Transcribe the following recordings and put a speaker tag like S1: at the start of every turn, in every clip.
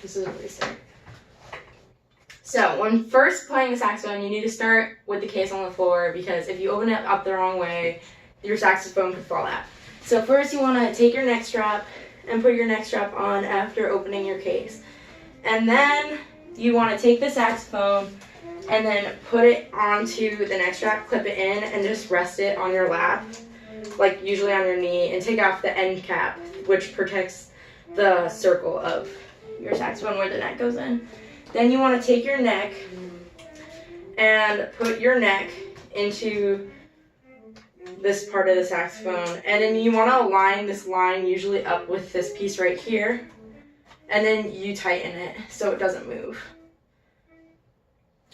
S1: This is a restart. So when first playing the saxophone, you need to start with the case on the floor, because if you open it up the wrong way, your saxophone could fall out. So first you want to take your neck strap and put your neck strap on after opening your case. And then you want to take the saxophone and then put it onto the neck strap, clip it in, and just rest it on your lap, like usually on your knee, and take off the end cap, which protects the circle of your saxophone where the neck goes in. Then you want to take your neck and put your neck into this part of the saxophone, and then you want to align this line usually up with this piece right here, and then you tighten it so it doesn't move.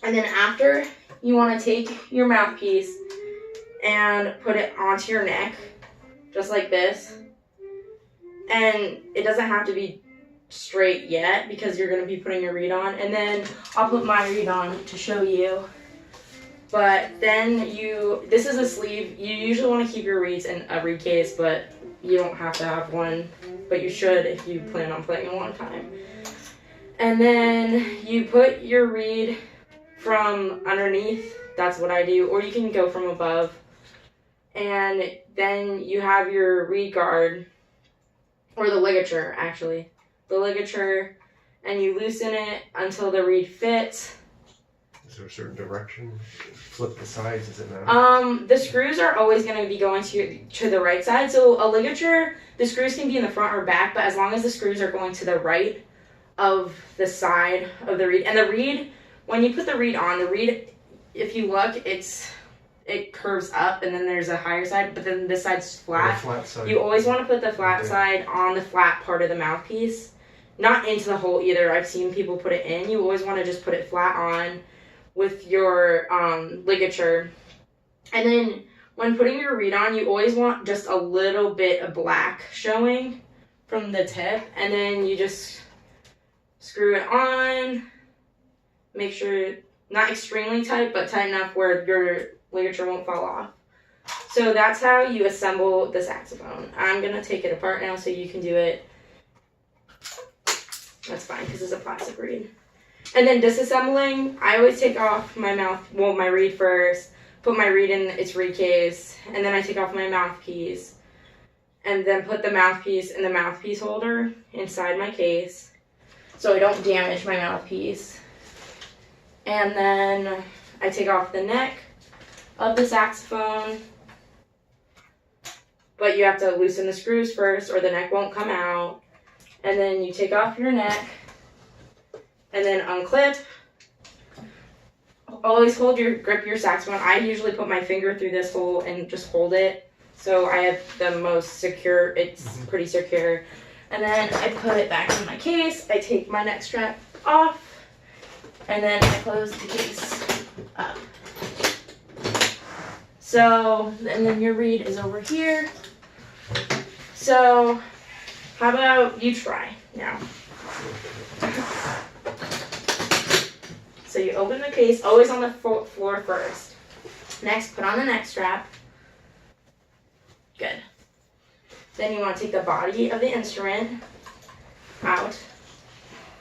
S1: And then after, you want to take your mouthpiece and put it onto your neck, just like this. And it doesn't have to be straight yet because you're going to be putting your reed on. And then I'll put my reed on to show you. But then this is a sleeve. You usually want to keep your reeds in a reed case, but you don't have to have one. But you should if you plan on playing a long time. And then you put your reed from underneath. That's what I do. Or you can go from above. And then you have your reed guard, or the ligature actually. The ligature, and you loosen it until the reed fits.
S2: Is there a certain direction? Flip the sides, does it matter?
S1: The screws are always going to be going to the right side. So a ligature, the screws can be in the front or back, but as long as the screws are going to the right of the side of the reed. And the reed, when you put the reed on, the reed, if you look, it curves up, and then there's a higher side, but then this side's flat.
S2: The flat side.
S1: You always want to put the flat side on the flat part of the mouthpiece. Not into the hole either. I've seen people put it in. You always want to just put it flat on with your ligature. And then when putting your reed on, you always want just a little bit of black showing from the tip. And then you just screw it on. Make sure, not extremely tight, but tight enough where your ligature won't fall off. So that's how you assemble the saxophone. I'm going to take it apart now so you can do it. That's fine because it's a plastic reed. And then disassembling, I always take off my reed first, put my reed in its reed case, and then I take off my mouthpiece, and then put the mouthpiece in the mouthpiece holder inside my case so I don't damage my mouthpiece. And then I take off the neck of the saxophone, but you have to loosen the screws first or the neck won't come out. And then you take off your neck and then unclip. Always grip your saxophone. I usually put my finger through this hole and just hold it, so I have the most secure. It's pretty secure. And then I put it back in my case. I take my neck strap off, and then I close the case up. So, and then your reed is over here. So, how about you try now? So you open the case, always on the floor first. Next, put on the neck strap. Good. Then you want to take the body of the instrument out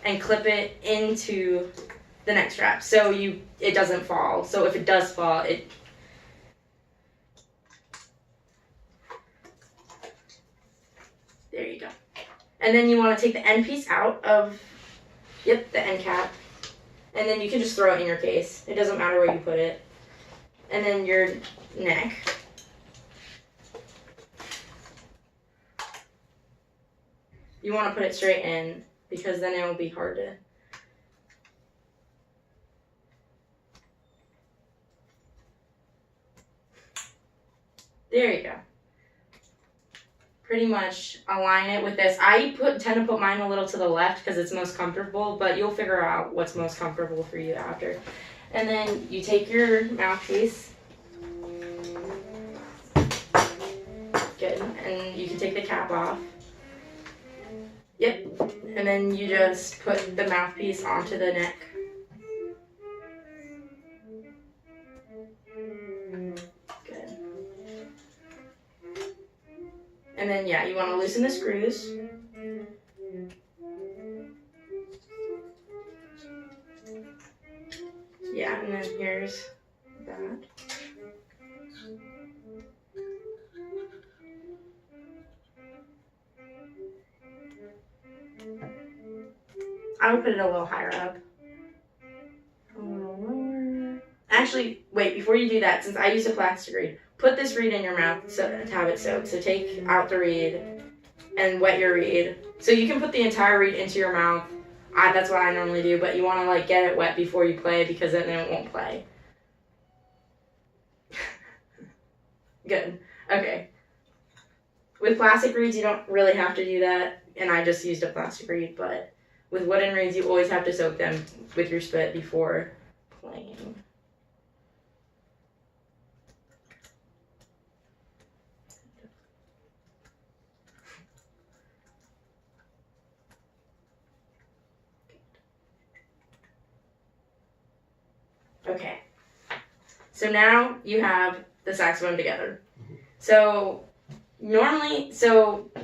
S1: and clip it into the neck strap so it doesn't fall. So if it does fall, there you go. And then you want to take the end piece out of, the end cap. And then you can just throw it in your case. It doesn't matter where you put it. And then your neck. You want to put it straight in because then it will be hard to... There you go. Pretty much align it with this. I tend to put mine a little to the left because it's most comfortable, but you'll figure out what's most comfortable for you after. And then you take your mouthpiece. Good. And you can take the cap off. Yep. And then you just put the mouthpiece onto the neck. And then, you want to loosen the screws. And then here's that. I would put it a little higher up. A little lower. Actually, wait, before you do that, since I use a plastic reed, put this reed in your mouth to have it soaked. So take out the reed and wet your reed. So you can put the entire reed into your mouth. That's what I normally do, but you want to like get it wet before you play because then it won't play. Good. Okay. With plastic reeds, you don't really have to do that, and I just used a plastic reed, but with wooden reeds, you always have to soak them with your spit before playing. Okay. So now you have the saxophone together. So normally,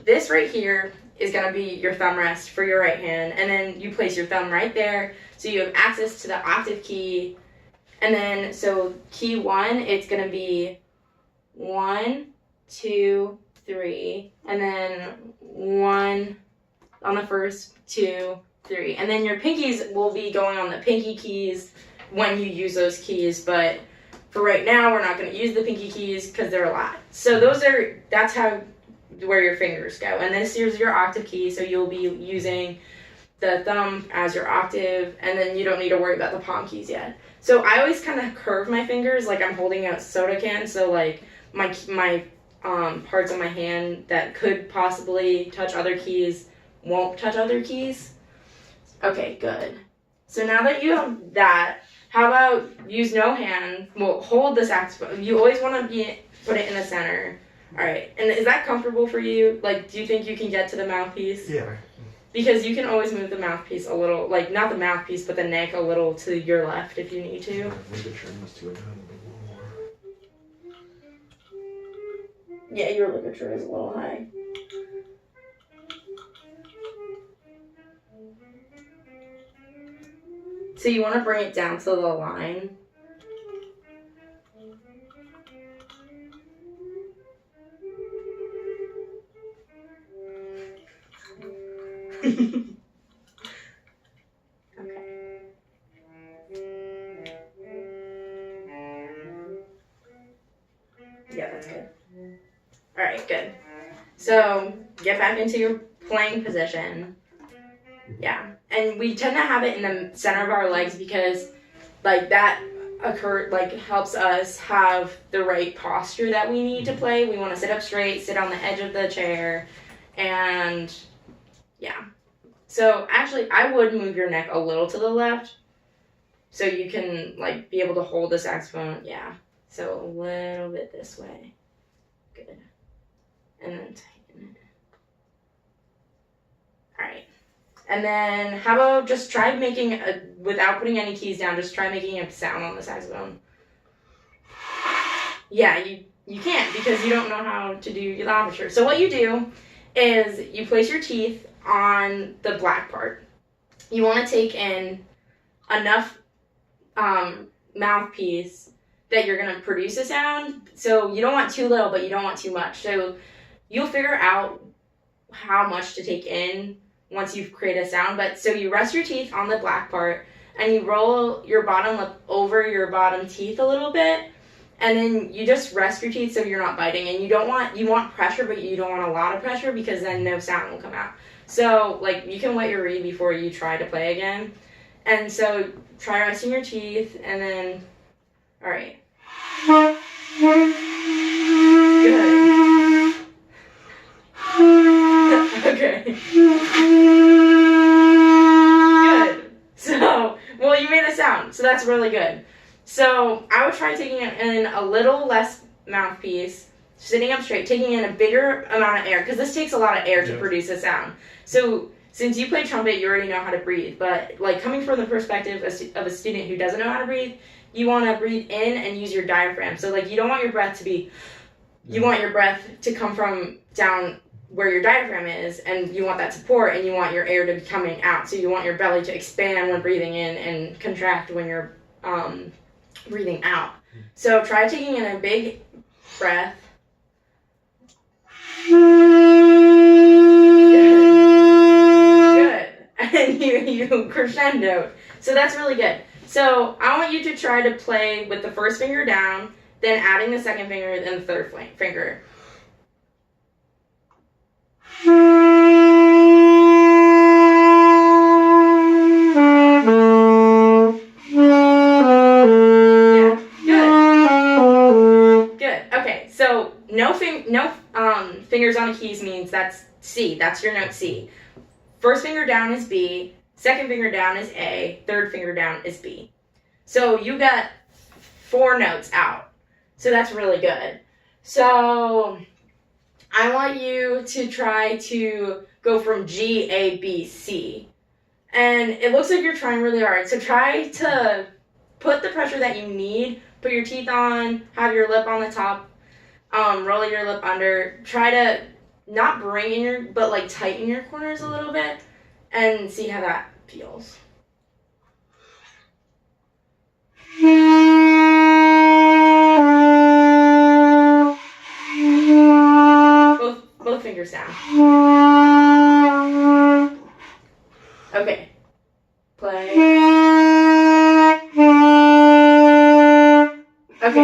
S1: this right here is going to be your thumb rest for your right hand, and then you place your thumb right there so you have access to the octave key. And then so key 1, it's going to be 1, 2, 3, and then 1 on the first, 2, 3, and then your pinkies will be going on the pinky keys when you use those keys, but for right now we're not going to use the pinky keys because they're a lot. So that's where your fingers go, and this is your octave key, so you'll be using the thumb as your octave, and then you don't need to worry about the palm keys yet. So I always kind of curve my fingers like I'm holding a soda can, so like my parts of my hand that could possibly touch other keys won't touch other keys. Okay, good. So now that you have that, how about use no hand? Well, hold the saxophone. You always want to put it in the center. All right. And is that comfortable for you? Like, do you think you can get to the mouthpiece?
S2: Yeah.
S1: Because you can always move the mouthpiece a little, like not the mouthpiece, but the neck a little to your left if you need to.
S2: Yeah, maybe turn this to a little more.
S1: Yeah, your ligature is a little high. So you want to bring it down to the line. Okay. Yeah, that's good. All right, good. So get back into your playing position. Yeah, and we tend to have it in the center of our legs because, like, that helps us have the right posture that we need to play. We want to sit up straight, sit on the edge of the chair, and yeah. So actually, I would move your neck a little to the left so you can like be able to hold the saxophone. Yeah, so a little bit this way. Good, and then tighten it. All right. And then how about just try making without putting any keys down, just try making a sound on the saxophone. Yeah, you can't because you don't know how to do the embouchure. So what you do is you place your teeth on the black part. You want to take in enough mouthpiece that you're going to produce a sound. So you don't want too little, but you don't want too much. So you'll figure out how much to take in once you've created a sound. But so you rest your teeth on the black part and you roll your bottom lip over your bottom teeth a little bit, and then you just rest your teeth so you're not biting. And you want pressure, but you don't want a lot of pressure because then no sound will come out. So like you can wet your reed before you try to play again. And so try resting your teeth, and then all right. Good. Okay. Good. So, well, you made a sound, so that's really good. So, I would try taking in a little less mouthpiece, sitting up straight, taking in a bigger amount of air, because this takes a lot of air to produce a sound. So, since you play trumpet, you already know how to breathe, but like coming from the perspective of a student who doesn't know how to breathe, you want to breathe in and use your diaphragm. So, like, you don't want your breath to be, you want your breath to come from down where your diaphragm is, and you want that support, and you want your air to be coming out. So you want your belly to expand when breathing in and contract when you're breathing out. So try taking in a big breath. Good. And you crescendo. So that's really good. So I want you to try to play with the first finger down, then adding the second finger and the third finger. Fingers on the keys means that's C. That's your note C. First finger down is B. Second finger down is A. Third finger down is B. So you got 4 notes out. So that's really good. So I want you to try to go from G, A, B, C. And it looks like you're trying really hard. So try to put the pressure that you need. Put your teeth on. Have your lip on the top. Roll your lip under. Try to not bring in your, but like tighten your corners a little bit, and see how that feels. Both fingers down. Okay. Play. Okay,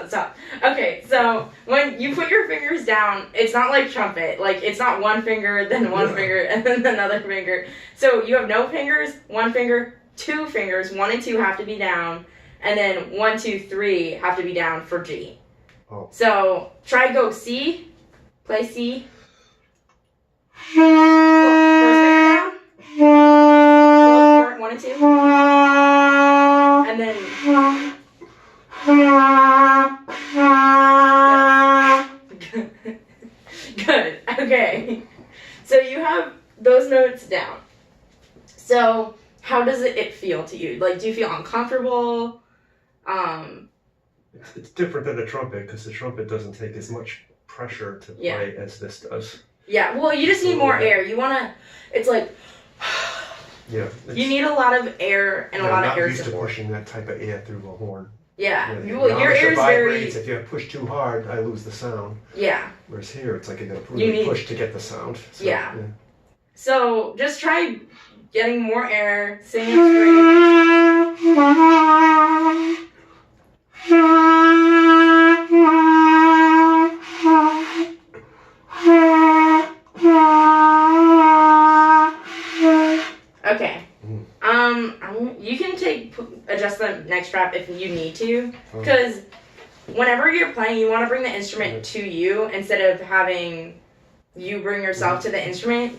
S1: stop. Okay, so when you put your fingers down, it's not like trumpet. Like, it's not one finger, then one finger, and then another finger. So you have no fingers, one finger, 2 fingers. 1 and 2 have to be down, and then 1, 2, 3 have to be down for G.
S2: Oh.
S1: So try go C. Play C. First finger down. 1 and 2. And then. Good. Okay. So you have those notes down. So how does it feel to you? Like, do you feel uncomfortable?
S2: It's different than a trumpet because the trumpet doesn't take as much pressure to play as this does.
S1: Yeah. Well, you just need more air. You wanna. It's like.
S2: Yeah.
S1: You need a lot of air and a lot of air
S2: I'm not used to
S1: support.
S2: pushing that type of air through a horn.
S1: Yeah.
S2: Your
S1: ear is very.
S2: If you push too hard, I lose the sound.
S1: Yeah.
S2: Whereas here, it's like you gotta really push to get the sound. So,
S1: yeah. So just try getting more air, singing straight. Okay. You can adjust the neck strap if you need to, because whenever you're playing, you want to bring the instrument to you instead of having you bring yourself to the instrument.